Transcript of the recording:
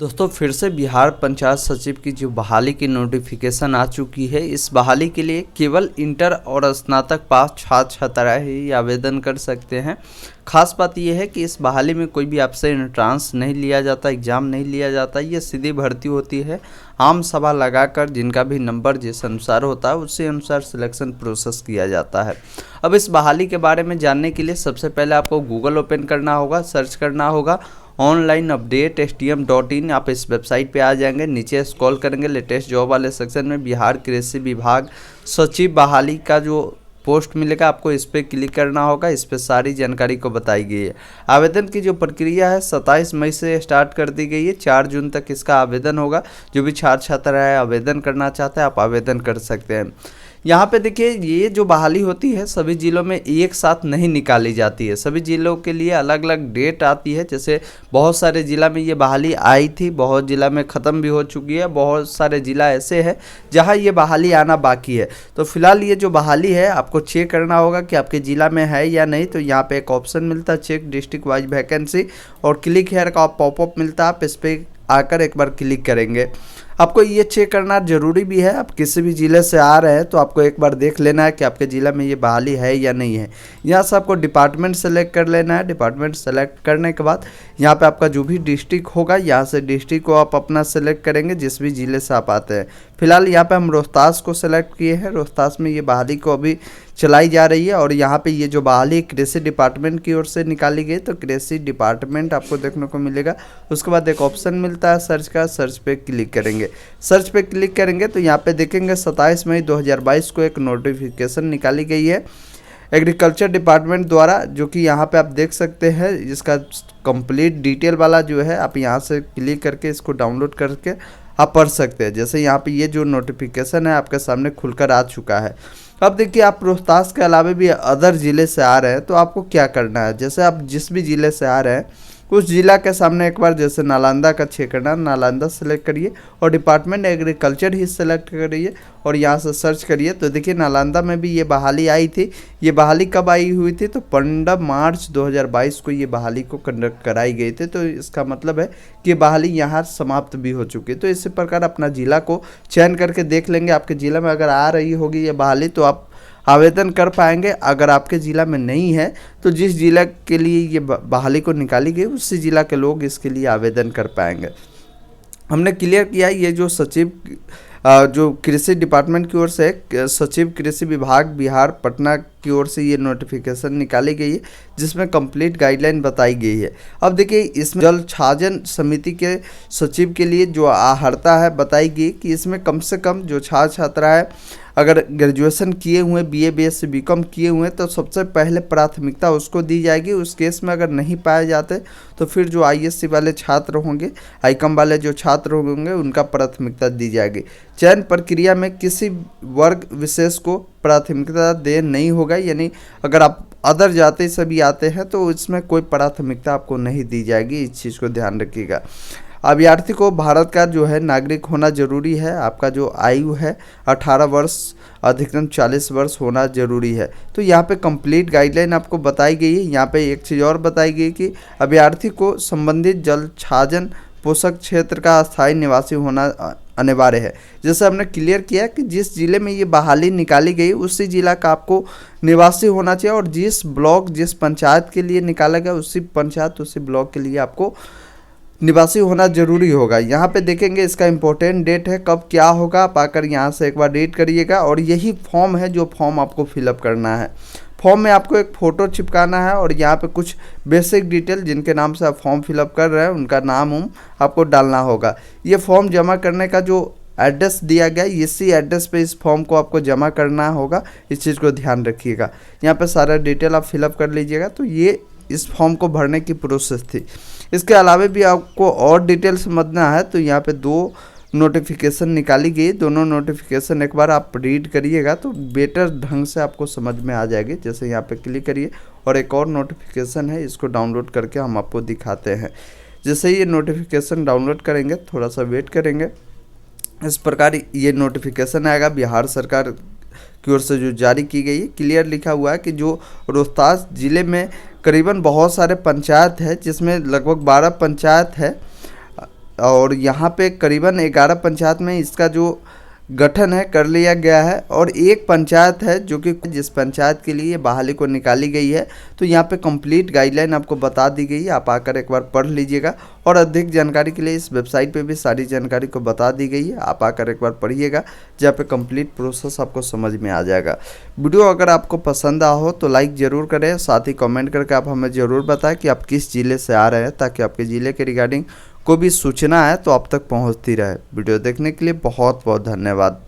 दोस्तों फिर से बिहार पंचायत सचिव की जो बहाली की नोटिफिकेशन आ चुकी है। इस बहाली के लिए केवल इंटर और स्नातक पास छात्र छात्राएं ही आवेदन कर सकते हैं। खास बात यह है कि इस बहाली में कोई भी आपसे एंट्रांस नहीं लिया जाता, एग्ज़ाम नहीं लिया जाता। ये सीधी भर्ती होती है। आम सभा लगाकर जिनका भी नंबर जिस अनुसार होता है उसी अनुसार सिलेक्शन प्रोसेस किया जाता है। अब इस बहाली के बारे में जानने के लिए सबसे पहले आपको गूगल ओपन करना होगा, सर्च करना होगा ऑनलाइन अपडेट stm.in। आप इस वेबसाइट पे आ जाएंगे, नीचे स्क्रॉल करेंगे, लेटेस्ट जॉब वाले सेक्शन में बिहार कृषि विभाग सचिव बहाली का जो पोस्ट मिलेगा आपको इस पर क्लिक करना होगा। इस पर सारी जानकारी को बताई गई है। आवेदन की जो प्रक्रिया है 27 मई से स्टार्ट कर दी गई है। 4 जून तक इसका आवेदन होगा। जो भी छात्र छात्रा है आवेदन करना चाहते हैं आप आवेदन कर सकते हैं। यहाँ पे देखिए ये जो बहाली होती है सभी ज़िलों में एक साथ नहीं निकाली जाती है। सभी ज़िलों के लिए अलग अलग डेट आती है। जैसे बहुत सारे ज़िला में ये बहाली आई थी, बहुत ज़िला में ख़त्म भी हो चुकी है, बहुत सारे ज़िला ऐसे हैं जहाँ ये बहाली आना बाकी है। तो फिलहाल ये जो बहाली है आपको चेक करना होगा कि आपके ज़िला में है या नहीं। तो यहाँ पे एक ऑप्शन मिलता है चेक डिस्ट्रिक्ट वाइज वैकेंसी और क्लिक हेयर का पॉपअप मिलता है। आप इस पर आकर एक बार क्लिक करेंगे। आपको ये चेक करना ज़रूरी भी है। आप किसी भी ज़िले से आ रहे हैं तो आपको एक बार देख लेना है कि आपके ज़िला में ये बहाली है या नहीं है। यहाँ से आपको डिपार्टमेंट सेलेक्ट कर लेना है। डिपार्टमेंट सेलेक्ट करने के बाद यहाँ पे आपका जो भी डिस्ट्रिक्ट होगा यहाँ से डिस्ट्रिक्ट को आप अपना सेलेक्ट करेंगे जिस भी ज़िले से आप आते हैं। फिलहाल यहाँ पे हम रोहतास को सेलेक्ट किए हैं। रोहतास में ये बहाली को अभी चलाई जा रही है और यहाँ पे ये जो बहाली कृषि डिपार्टमेंट की ओर से निकाली गई तो कृषि डिपार्टमेंट आपको देखने को मिलेगा। उसके बाद एक ऑप्शन मिलता है सर्च का, सर्च पे क्लिक करेंगे। सर्च पे क्लिक करेंगे तो यहाँ पे देखेंगे 27 मई 2022 को एक नोटिफिकेशन निकाली गई है एग्रीकल्चर डिपार्टमेंट द्वारा, जो कि यहाँ पे आप देख सकते हैं। इसका कंप्लीट डिटेल वाला जो है आप यहाँ से क्लिक करके इसको डाउनलोड करके आप पढ़ सकते हैं। जैसे यहाँ पे ये जो नोटिफिकेशन है आपके सामने खुलकर आ चुका है। अब देखिए आप रोहतास के अलावा भी अदर ज़िले से आ रहे हैं तो आपको क्या करना है। जैसे आप जिस भी ज़िले से आ रहे हैं उस ज़िला के सामने एक बार जैसे नालंदा का चेक करना, नालंदा सेलेक्ट करिए और डिपार्टमेंट एग्रीकल्चर ही सेलेक्ट करिए और यहाँ से सर्च करिए। तो देखिए नालंदा में भी ये बहाली आई थी। ये बहाली कब आई हुई थी तो 15 मार्च 2022 को ये बहाली को कंडक्ट कराई गई थी। तो इसका मतलब है कि बहाली यहाँ समाप्त भी हो चुकी है। तो इसी प्रकार अपना ज़िला को चयन करके देख लेंगे। आपके ज़िला में अगर आ रही होगी ये बहाली तो आप आवेदन कर पाएंगे। अगर आपके ज़िला में नहीं है तो जिस ज़िला के लिए ये बहाली को निकाली गई उसी ज़िला के लोग इसके लिए आवेदन कर पाएंगे। हमने क्लियर किया ये जो सचिव जो कृषि डिपार्टमेंट की ओर से सचिव कृषि विभाग बिहार पटना की ओर से ये नोटिफिकेशन निकाली गई है जिसमें कंप्लीट गाइडलाइन बताई गई है। अब देखिए इसमें जल छाजन समिति के सचिव के लिए जो अर्हता है बताई गई कि इसमें कम से कम जो छात्र छात्रा है अगर ग्रेजुएशन किए हुए BA BSc BCom किए हुए तो सबसे पहले प्राथमिकता उसको दी जाएगी। उस केस में अगर नहीं पाए जाते तो फिर जो ISC वाले छात्र होंगे, ICOM वाले जो छात्र होंगे उनका प्राथमिकता दी जाएगी। चयन प्रक्रिया में किसी वर्ग विशेष को प्राथमिकता दे नहीं होगा, यानी अगर आप अदर जाति से भी आते हैं तो इसमें कोई प्राथमिकता आपको नहीं दी जाएगी। इस चीज़ को ध्यान रखिएगा। अभ्यर्थी को भारत का जो है नागरिक होना जरूरी है। आपका जो आयु है 18 वर्ष अधिकतम 40 वर्ष होना जरूरी है। तो यहाँ पे कंप्लीट गाइडलाइन आपको बताई गई है। यहाँ पे एक चीज़ और बताई गई कि अभ्यर्थी को संबंधित जल छाजन पोषक क्षेत्र का अस्थायी निवासी होना अनिवार्य है। जैसे हमने क्लियर किया कि जिस ज़िले में ये बहाली निकाली गई उसी ज़िला का आपको निवासी होना चाहिए और जिस ब्लॉक जिस पंचायत के लिए निकाला गया उसी पंचायत उसी ब्लॉक के लिए आपको निवासी होना जरूरी होगा। यहाँ पे देखेंगे इसका इम्पोर्टेंट डेट है कब क्या होगा। आप आकर यहाँ से एक बार रीड करिएगा और यही फॉर्म है जो फॉर्म आपको फिलअप करना है। फॉर्म में आपको एक फ़ोटो चिपकाना है और यहाँ पे कुछ बेसिक डिटेल जिनके नाम से आप फॉर्म फिलअप कर रहे हैं उनका नाम आपको डालना होगा। ये फॉर्म जमा करने का जो एड्रेस दिया गया इसी एड्रेस पे इस फॉर्म को आपको जमा करना होगा। इस चीज़ को ध्यान रखिएगा। यहाँ पे सारा डिटेल आप फिलअप कर लीजिएगा। तो ये इस फॉर्म को भरने की प्रोसेस थी। इसके अलावा भी आपको और डिटेल समझना है तो यहाँ पे 2 नोटिफिकेशन निकाली गई। दोनों नोटिफिकेशन एक बार आप रीड करिएगा तो बेटर ढंग से आपको समझ में आ जाएगी। जैसे यहाँ पे क्लिक करिए और एक और नोटिफिकेशन है इसको डाउनलोड करके हम आपको दिखाते हैं। जैसे ये नोटिफिकेशन डाउनलोड करेंगे थोड़ा सा वेट करेंगे। इस प्रकार ये नोटिफिकेशन आएगा बिहार सरकार की ओर से जो जारी की गई है। क्लियर लिखा हुआ है कि जो रोहतास ज़िले में करीबन बहुत सारे पंचायत है जिसमें लगभग 12 पंचायत है और यहाँ पे करीबन 11 पंचायत में इसका जो गठन है कर लिया गया है और एक पंचायत है जो कि जिस पंचायत के लिए बहाली को निकाली गई है। तो यहाँ पे कंप्लीट गाइडलाइन आपको बता दी गई है, आप आकर एक बार पढ़ लीजिएगा और अधिक जानकारी के लिए इस वेबसाइट पे भी सारी जानकारी को बता दी गई है, आप आकर एक बार पढ़िएगा जहाँ पे कंप्लीट प्रोसेस आपको समझ में आ जाएगा। वीडियो अगर आपको पसंद आ हो तो लाइक ज़रूर करें, साथ ही कमेंट करके आप हमें ज़रूर बताएं कि आप किस ज़िले से आ रहे हैं, ताकि आपके ज़िले के रिगार्डिंग कोई भी सूचना है तो आप तक पहुंचती रहे। वीडियो देखने के लिए बहुत बहुत धन्यवाद।